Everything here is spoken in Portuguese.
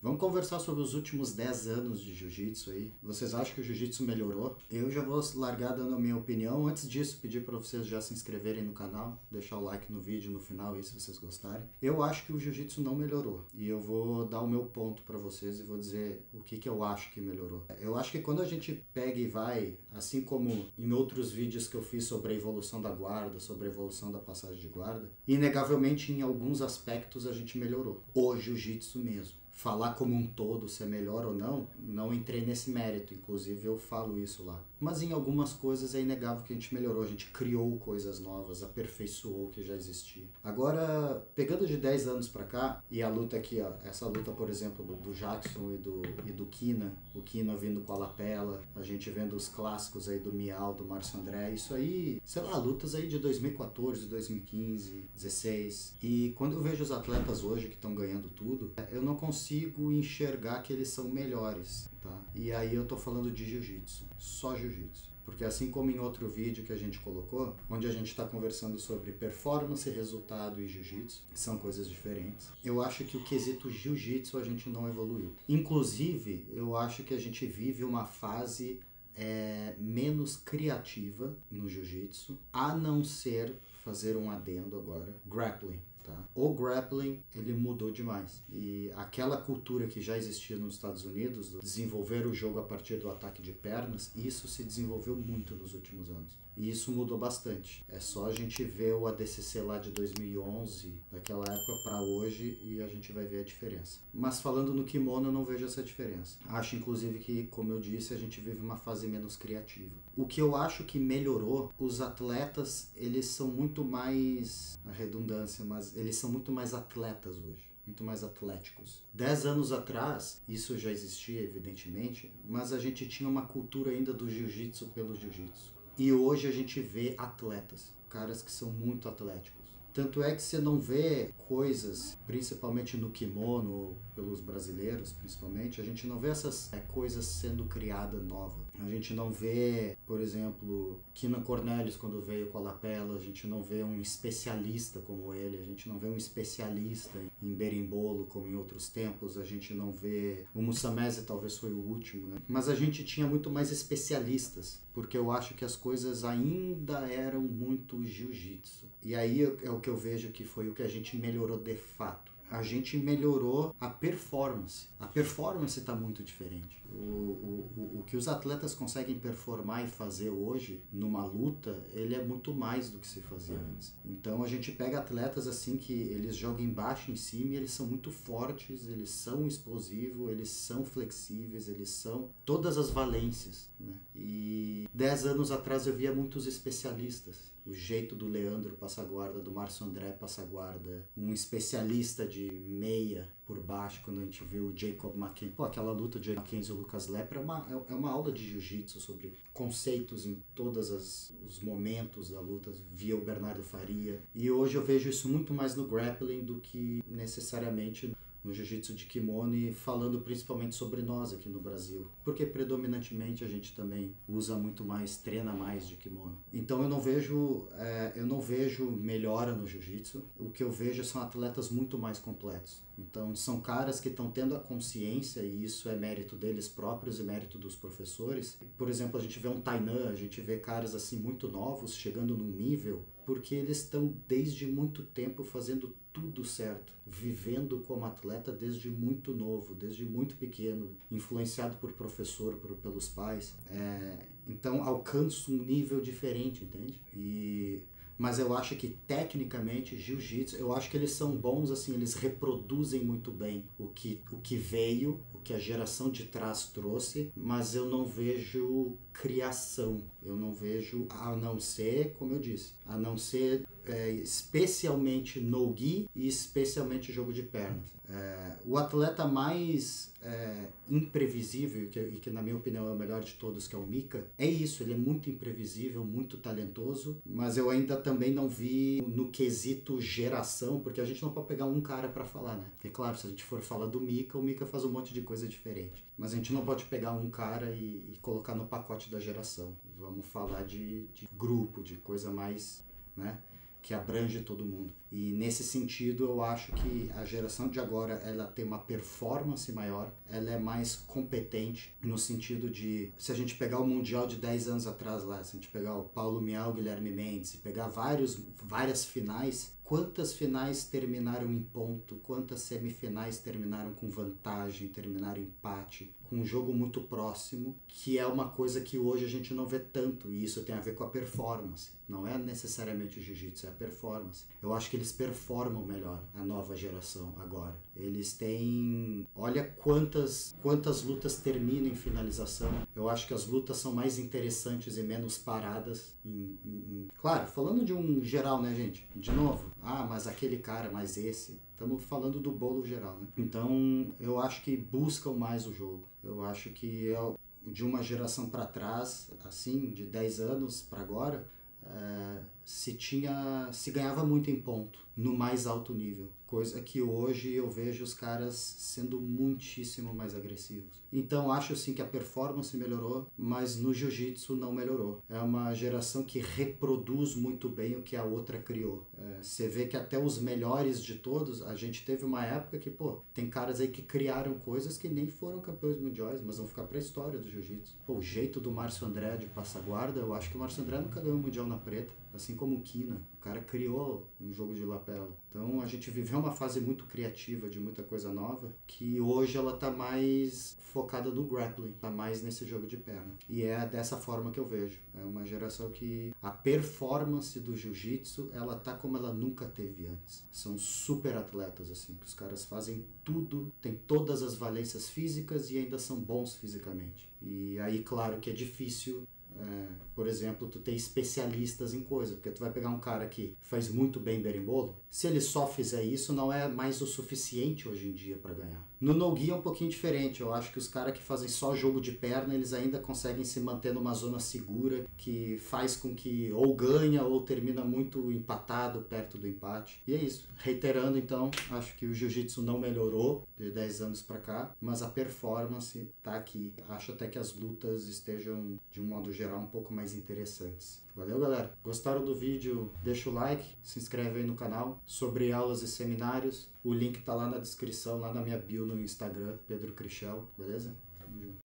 Vamos conversar sobre os últimos 10 anos de jiu-jitsu aí. Vocês acham que o jiu-jitsu melhorou? Eu já vou largar dando a minha opinião. Antes disso, pedir para vocês já se inscreverem no canal, deixar o like no vídeo no final aí se vocês gostarem. Eu acho que o jiu-jitsu não melhorou. E eu vou dar o meu ponto para vocês e vou dizer o que eu acho que melhorou. Eu acho que quando a gente pega e vai, assim como em outros vídeos que eu fiz sobre a evolução da guarda, sobre a evolução da passagem de guarda, inegavelmente em alguns aspectos a gente melhorou. O jiu-jitsu mesmo. Falar como um todo se é melhor ou não entrei nesse mérito, inclusive eu falo isso lá. Mas em algumas coisas é inegável que a gente melhorou, a gente criou coisas novas, aperfeiçoou o que já existia. Agora, pegando de 10 anos pra cá, e a luta aqui, ó, essa luta, por exemplo, do Jackson e do Kina, o Kina vindo com a lapela, a gente vendo os clássicos aí do Miau, do Márcio André, isso aí, sei lá, lutas aí de 2014, 2015, 16. E quando eu vejo os atletas hoje que estão ganhando tudo, eu não consigo enxergar que eles são melhores, tá? E aí eu tô falando de jiu-jitsu, só jiu-jitsu. Porque assim como em outro vídeo que a gente colocou, onde a gente está conversando sobre performance, resultado e jiu-jitsu, são coisas diferentes. Eu acho que o quesito jiu-jitsu a gente não evoluiu. Inclusive, eu acho que a gente vive uma fase menos criativa no jiu-jitsu, a não ser fazer um adendo agora, grappling. Tá? O grappling, ele mudou demais. E aquela cultura que já existia nos Estados Unidos, desenvolver o jogo a partir do ataque de pernas, isso se desenvolveu muito nos últimos anos. E isso mudou bastante. É só a gente ver o ADCC lá de 2011, daquela época para hoje, e a gente vai ver a diferença. Mas falando no kimono, eu não vejo essa diferença. Acho, inclusive, que, como eu disse, a gente vive uma fase menos criativa. O que eu acho que melhorou, os atletas, eles são muito mais, a redundância, mas eles são muito mais atletas hoje, muito mais atléticos. 10 anos atrás, isso já existia, evidentemente, mas a gente tinha uma cultura ainda do jiu-jitsu pelo jiu-jitsu. E hoje a gente vê atletas, caras que são muito atléticos. Tanto é que você não vê coisas, principalmente no kimono, pelos brasileiros principalmente, a gente não vê essas coisas sendo criadas novas. A gente não vê, por exemplo, Kina Cornelius quando veio com a lapela, a gente não vê um especialista como ele, a gente não vê um especialista em berimbolo como em outros tempos, a gente não vê... O Musamese talvez foi o último, né? Mas a gente tinha muito mais especialistas, porque eu acho que as coisas ainda eram muito jiu-jitsu. E aí é o que eu vejo que foi o que a gente melhorou de fato. A gente melhorou a performance. A performance está muito diferente. O que os atletas conseguem performar e fazer hoje numa luta, ele é muito mais do que se fazia antes. Então a gente pega atletas assim que eles jogam embaixo, em cima, e eles são muito fortes, eles são explosivos, eles são flexíveis, eles são todas as valências, né? E 10 anos atrás eu via muitos especialistas. O jeito do Leandro Passaguarda, do Márcio André Passaguarda, um especialista de meia por baixo, quando a gente viu o Jacob Mackenzie. Pô, aquela luta de Mackenzie e o Lucas Lepra é uma aula de jiu-jitsu sobre conceitos em todos os momentos da luta, via o Bernardo Faria. E hoje eu vejo isso muito mais no grappling do que necessariamente no jiu-jitsu de kimono, e falando principalmente sobre nós aqui no Brasil, porque predominantemente a gente também usa muito mais, treina mais de kimono. Então eu não vejo melhora no jiu-jitsu, o que eu vejo são atletas muito mais completos. Então são caras que estão tendo a consciência, e isso é mérito deles próprios e mérito dos professores. Por exemplo, a gente vê um Tainan, a gente vê caras assim muito novos chegando num nível, porque eles estão desde muito tempo fazendo tudo certo, vivendo como atleta desde muito novo, desde muito pequeno, influenciado por professor, pelos pais. Então alcança um nível diferente, entende? Mas eu acho que tecnicamente, jiu-jitsu, eu acho que eles são bons, assim, eles reproduzem muito bem o que veio, o que a geração de trás trouxe, mas eu não vejo criação, eu não vejo, a não ser, como eu disse, a não ser especialmente no-gi e especialmente jogo de pernas. O atleta mais imprevisível, e que na minha opinião é o melhor de todos, que é o Mika, é isso, ele é muito imprevisível, muito talentoso, mas eu ainda também não vi no quesito geração, porque a gente não pode pegar um cara para falar, né? Porque claro, se a gente for falar do Mika, o Mika faz um monte de coisa diferente, mas a gente não pode pegar um cara e colocar no pacote da geração. Vamos falar de grupo, de coisa mais, né, que abrange todo mundo. E nesse sentido eu acho que a geração de agora ela tem uma performance maior, ela é mais competente no sentido de, se a gente pegar o Mundial de 10 anos atrás lá, se a gente pegar o Paulo Miau, Guilherme Mendes, e pegar várias finais, quantas finais terminaram em ponto, quantas semifinais terminaram com vantagem, terminaram em empate, com um jogo muito próximo, que é uma coisa que hoje a gente não vê tanto, e isso tem a ver com a performance. Não é necessariamente o jiu-jitsu, é a performance. Eu acho que eles performam melhor, a nova geração agora. Eles têm... Olha quantas lutas terminam em finalização. Eu acho que as lutas são mais interessantes e menos paradas. Claro, falando de um geral, né, gente? De novo, mas aquele cara, mas esse... Estamos falando do bolo geral, né? Então, eu acho que buscam mais o jogo. Eu acho que de uma geração para trás, assim, de 10 anos para agora, se ganhava muito em ponto, no mais alto nível. Coisa que hoje eu vejo os caras sendo muitíssimo mais agressivos. Então acho sim que a performance melhorou, mas no jiu-jitsu não melhorou. É uma geração que reproduz muito bem o que a outra criou. Você vê que até os melhores de todos, a gente teve uma época que, tem caras aí que criaram coisas que nem foram campeões mundiais, mas vão ficar pra história do jiu-jitsu. O jeito do Márcio André de passar guarda, eu acho que o Márcio André nunca ganhou um mundial na preta. Assim como o Kina, o cara criou um jogo de lapela. Então a gente viveu uma fase muito criativa, de muita coisa nova, que hoje ela tá mais focada no grappling, tá mais nesse jogo de perna. E é dessa forma que eu vejo. É uma geração que a performance do jiu-jitsu, ela tá como ela nunca teve antes. São super atletas, assim, que os caras fazem tudo, tem todas as valências físicas e ainda são bons fisicamente. E aí, claro que é difícil... por exemplo, tu ter especialistas em coisa, porque tu vai pegar um cara que faz muito bem berimbolo, se ele só fizer isso, não é mais o suficiente hoje em dia para ganhar. No no-gi é um pouquinho diferente, eu acho que os caras que fazem só jogo de perna, eles ainda conseguem se manter numa zona segura, que faz com que ou ganha ou termina muito empatado, perto do empate. E é isso. Reiterando, então, acho que o jiu-jitsu não melhorou de 10 anos para cá, mas a performance tá aqui. Acho até que as lutas estejam, de um modo geral, um pouco mais interessantes. Valeu, galera? Gostaram do vídeo? Deixa o like, se inscreve aí no canal. Sobre aulas e seminários, o link tá lá na descrição, lá na minha bio no Instagram, Pedro Crichel, beleza? Tamo junto.